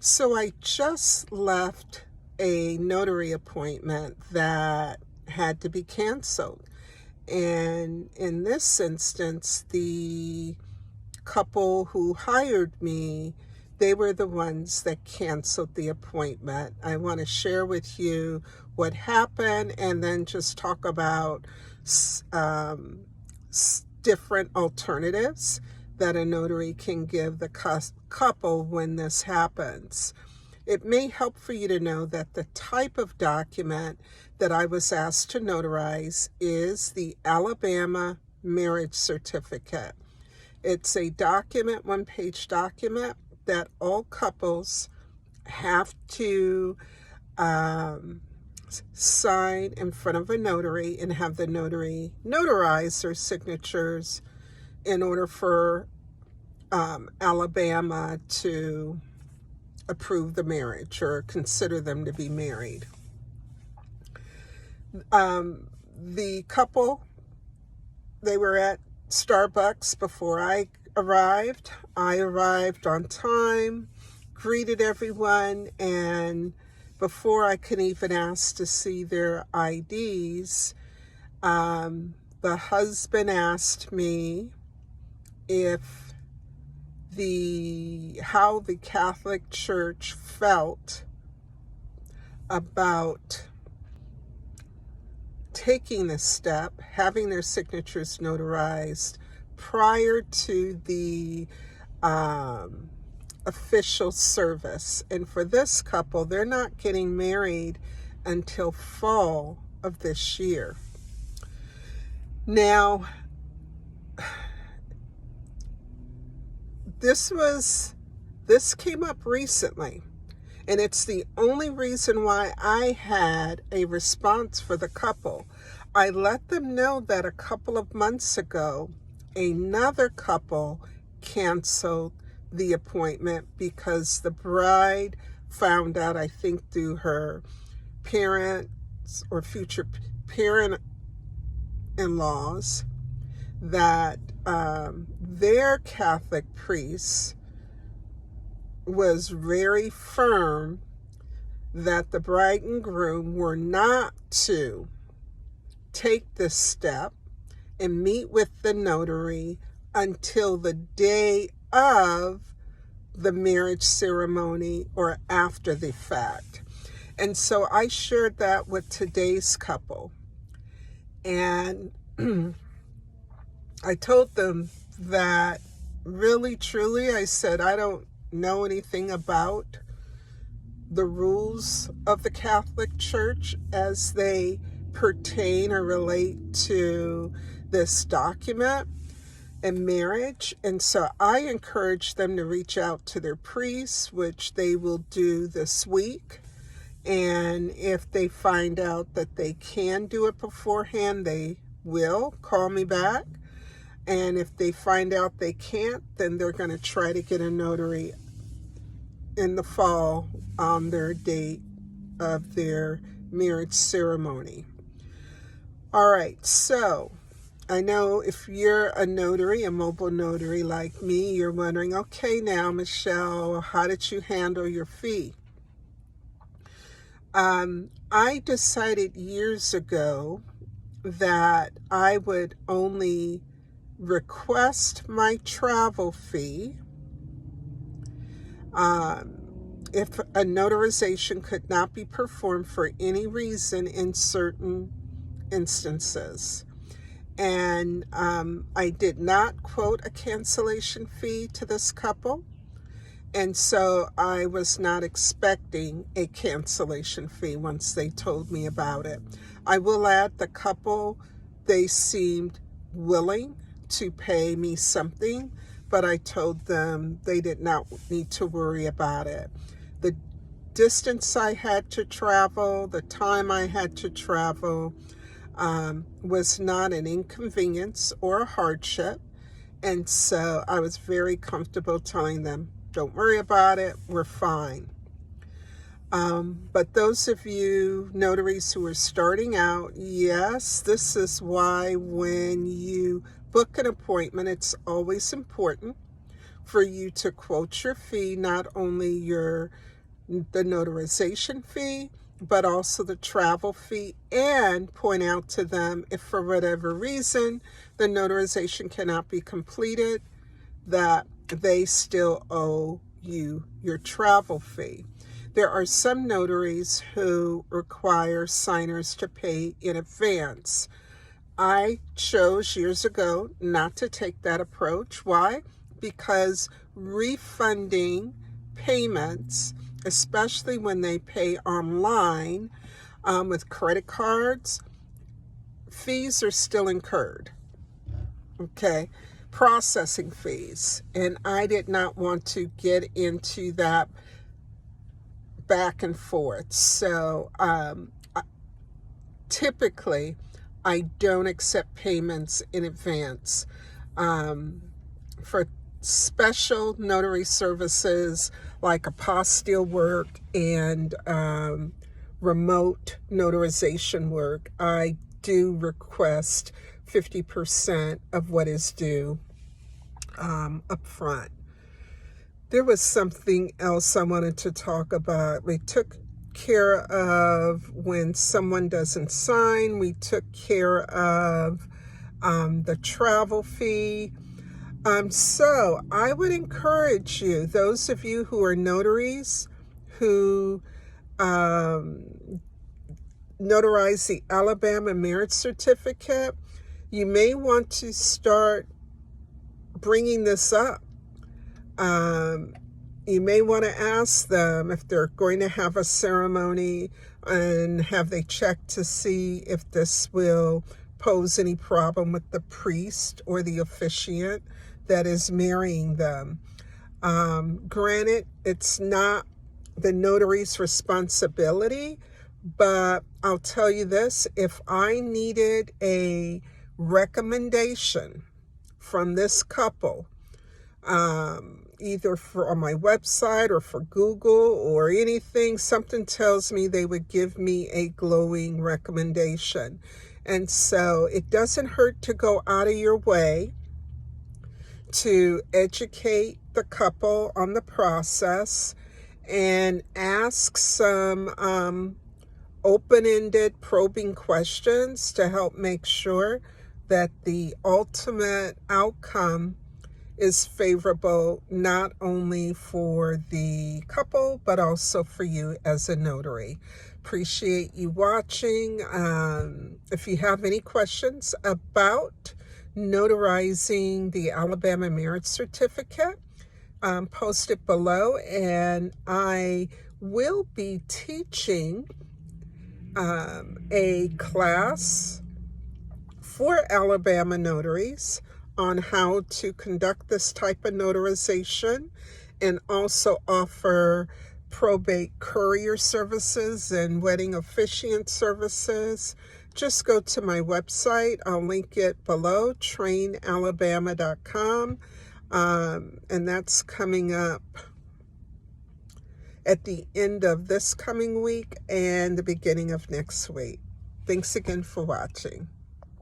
So I just left a notary appointment that had to be canceled. And in this instance, the couple who hired me, they were the ones that canceled the appointment. I want to share with you what happened and then just talk about um, different alternatives that a notary can give the couple when this happens. It may help for you to know that the type of document that I was asked to notarize is the Alabama marriage certificate. It's a document, one-page document, that all couples have to sign in front of a notary and have the notary notarize their signatures in order for Alabama to approve the marriage or consider them to be married. The couple, they were at Starbucks before I arrived. I arrived on time, greeted everyone, and before I could even ask to see their IDs, the husband asked me how the Catholic Church felt about taking this step, having their signatures notarized prior to the official service. And for this couple, they're not getting married until fall of this year. Now, this came up recently, and it's the only reason why I had a response for the couple. I let them know that a couple of months ago, another couple canceled the appointment because the bride found out, I think through her parents or future parent-in-laws, that their Catholic priest was very firm that the bride and groom were not to take this step and meet with the notary until the day of the marriage ceremony or after the fact. And so I shared that with today's couple. And I told them that really, truly, I said, I don't know anything about the rules of the Catholic Church as they pertain or relate to this document and marriage. And so I encourage them to reach out to their priests, which they will do this week. And if they find out that they can do it beforehand, they will call me back. And if they find out they can't, then they're going to try to get a notary in the fall on their date of their marriage ceremony. All right, so I know if you're a notary, a mobile notary like me, you're wondering, okay, now, Michelle, how did you handle your fee? I decided years ago that I would only request my travel fee if a notarization could not be performed for any reason in certain instances. And I did not quote a cancellation fee to this couple, and so I was not expecting a cancellation fee once they told me about it. I will add, the couple, they seemed willing to pay me something, but I told them they did not need to worry about it. The distance I had to travel, the time I had to travel, was not an inconvenience or a hardship. And so I was very comfortable telling them, don't worry about it, we're fine. But those of you notaries who are starting out, yes, this is why when you book an appointment, it's always important for you to quote your fee, not only the notarization fee, but also the travel fee, and point out to them if for whatever reason the notarization cannot be completed, that they still owe you your travel fee. There are some notaries who require signers to pay in advance. I chose years ago not to take that approach. Why? Because refunding payments, especially when they pay online with credit cards, fees are still incurred. Okay, processing fees. And I did not want to get into that back and forth. So typically, I don't accept payments in advance for special notary services like apostille work and remote notarization work. I do request 50% of what is due up front. There was something else I wanted to talk about. We took care of when someone doesn't sign. We took care of the travel fee. So I would encourage you, those of you who are notaries who notarize the Alabama marriage certificate, you may want to start bringing this up. You may want to ask them if they're going to have a ceremony, and have they checked to see if this will pose any problem with the priest or the officiant that is marrying them. Granted, it's not the notary's responsibility, but I'll tell you this: if I needed a recommendation from this couple, either on my website or for Google or anything, something tells me they would give me a glowing recommendation. And so it doesn't hurt to go out of your way to educate the couple on the process and ask some open-ended probing questions to help make sure that the ultimate outcome is favorable, not only for the couple, but also for you as a notary. Appreciate you watching. If you have any questions about notarizing the Alabama marriage certificate, post it below, and I will be teaching a class for Alabama notaries on how to conduct this type of notarization, and also offer probate courier services and wedding officiant services. Just go to my website. I'll link it below, trainalabama.com, and that's coming up at the end of this coming week and the beginning of next week. Thanks again for watching.